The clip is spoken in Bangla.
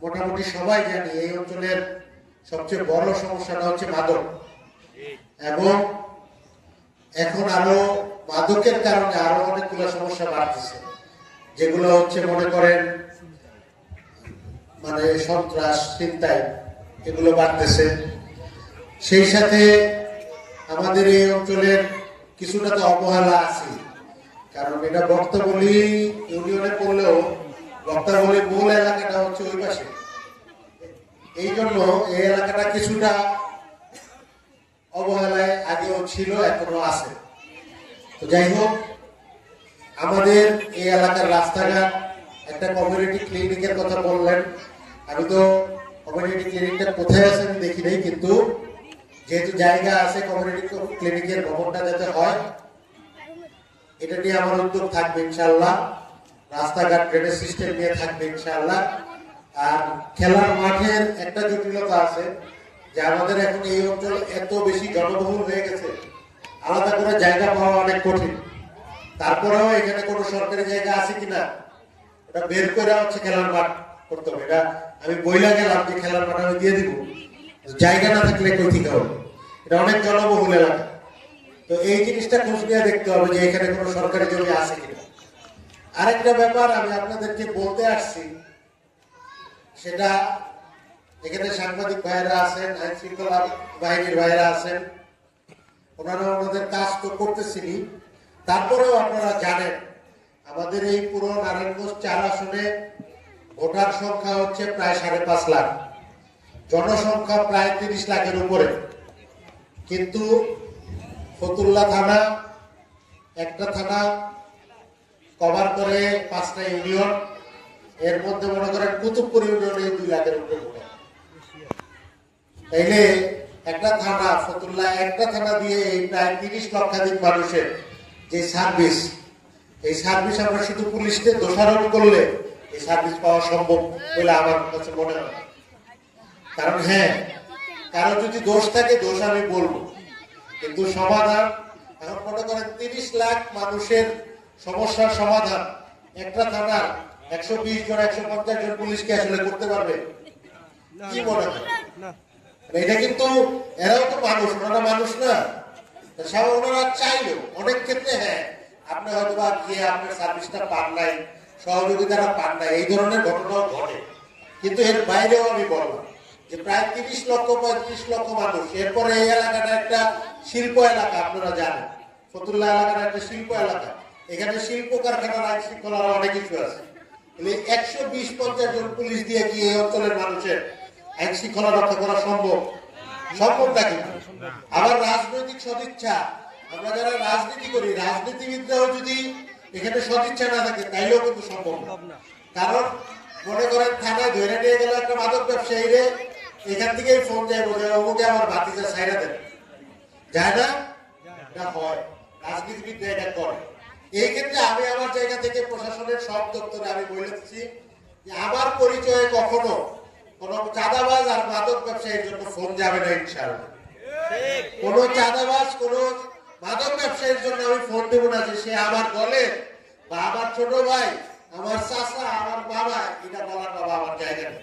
মোটামুটি সবাই জানি এই অঞ্চলের সবচেয়ে বড় সমস্যাটা হচ্ছে মাদক, এবং এখন আরো মাদকের কারণে আরো অনেকগুলো সমস্যা বাড়তেছে, যেগুলো হচ্ছে মনে করেন মানে সন্ত্রাস, ছিনতাই, এগুলো বাড়তেছে। সেই সাথে আমাদের এই অঞ্চলের কিছুটা তো অবহেলা আছে, কারণ এটা বক্তাবলী ইউনিয়নে পড়লেও বক্তাবলী মূল এলাকাটা হচ্ছে ওই পাশে। এই জন্য এই এলাকাটা কিছুটা অবহেলায় আগেও ছিল, এখনো আছে। তো যাই হোক, আমাদের এই এলাকার রাস্তাঘাট, একটা কমিউনিটি ক্লিনিকের কথা বললেন, আমি তো কমিউনিটি ক্লিনিকটা কোথায় আছে আমি দেখি নাই, কিন্তু যেহেতু জায়গা আছে কমিউনিটি ক্লিনিকের ভবনটা যাতে হয়, এটা নিয়ে আমার উদ্যোগ থাকবে ইনশাআল্লাহ। রাস্তাঘাট, ড্রেনেজ সিস্টেম নিয়ে থাকবে ইনশাআল্লাহ। আর খেলার মাঠের একটা জটিলতা আছে যে আমাদের এখন এই অঞ্চল এত বেশি জনবহুল হয়ে গেছে, আলাদা করে জায়গা পাওয়া অনেক কঠিন। তারপরেও এখানে কোনো সরকারি জায়গা আছে কিনা ওটা বের করে হচ্ছে খেলার মাঠ করতে হবে। এটা আমি বইলা গেলাম যে খেলার মাঠ আমি দিয়ে দিব, জায়গা না থাকলে কই থেকে হবে? এটা অনেক জনবহুল এলাকা। তো এই জিনিসটা খোঁজ নিয়ে দেখতে হবে যে এখানে কোনো সরকারি জমি আছে কিনা। আরেকটা ব্যাপার আমি আপনাদেরকে বলতে আসছি, সেটা এখানে সাংবাদিক ভাইরা আছেন, আইন শৃঙ্খলা বাহিনীর ভাইরা আছেন, ওনারা ওনাদের কাজ তো করতেছিনি। তারপরেও আপনারা জানেন আমাদের এই পুরো নারায়ণগঞ্জ 4 আসনে ভোটার সংখ্যা হচ্ছে প্রায় 5.5 লাখ, জনসংখ্যা প্রায় 30 লাখের উপরে। কিন্তু ফতুল্লা থানা একটা থানা কভার করে 5টা ইউনিয়ন, এর মধ্যে মনে করেন কুতুবপুর ইউনিয়নে 2 লাখের উপরে ভোটার। তাইলে একটা থানা ফতুল্লা, একটা থানা দিয়ে এই প্রায় 30 লক্ষাধিক মানুষের যে সার্ভিস, এই সার্ভিস আমরা শুধু পুলিশকে দোষারোপ করলে এই সার্ভিস পাওয়া সম্ভব বলে আমার কাছে মনে হয়। কারণ হ্যাঁ, কারো যদি দোষ থাকে দোষ আমি বলবো, কিন্তু সমাধান এখন মনে করেন 30 লাখ মানুষের সমস্যার সমাধান একটা থানার 120 জন 150 জন পুলিশকে আসলে করতে পারবে? কি মনে হয়? এটা কিন্তু এরাও তো মানুষ, ওনারা মানুষ না? ওনারা চাইলেও অনেক ক্ষেত্রে হ্যাঁ আপনি হয়তো বা গিয়ে আপনার সার্ভিসটা পান নাই, সহযোগিতাটা পান নাই, এই ধরনের ঘটনাও ঘটে। কিন্তু এর বাইরেও আমি বললাম যে প্রায় 30 লক্ষ 35 লক্ষ মানুষ। এরপরে এই এলাকাটা একটা শিল্প এলাকা, আপনারা জানেন ফতুল্লা এলাকাটা একটা শিল্প এলাকা, এখানে শিল্প কারখানার আইন শৃঙ্খলার অনেক কিছু আছে। 120-50 জন পুলিশ দিয়ে কি এই অঞ্চলের মানুষের আইন শৃঙ্খলা রক্ষা করা সম্ভব? সম্ভব নাকি? আবার রাজনৈতিক সদিচ্ছা, আমরা যারা রাজনীতি করি, রাজনীতিবিদরাও যদি এখানে সদিচ্ছা না থাকে তাইলেও কিন্তু সম্ভব না। কারণ মনে করেন থানায় ধরে নিয়ে গেল একটা মাদক ব্যবসায়ী, এখান থেকেই ফোন যায় বলে অমুকে আমার ভাতিজা ছাইরা দেন, যায় না? এটা হয়, রাজনীতিবিদ এটা করে। এই ক্ষেত্রে আমি আমার জায়গা থেকে প্রশাসনের সব দপ্তরে আমি বলেছি যে আমার পরিচয়ে কখনো কোন চাঁদাবাজ আর মাদক ব্যবসায়ীর জন্য ফোন যাবে না ইনশাআল্লাহ। কোন চাঁদাবাজ, কোন মাদক ব্যবসায়ীর জন্য আমি ফোন দেব না যে সে আমার বলে বা আমার ছোট ভাই, আমার চাচা, আমার বাবা, এটা বলার বাবা আমার জায়গা নেই।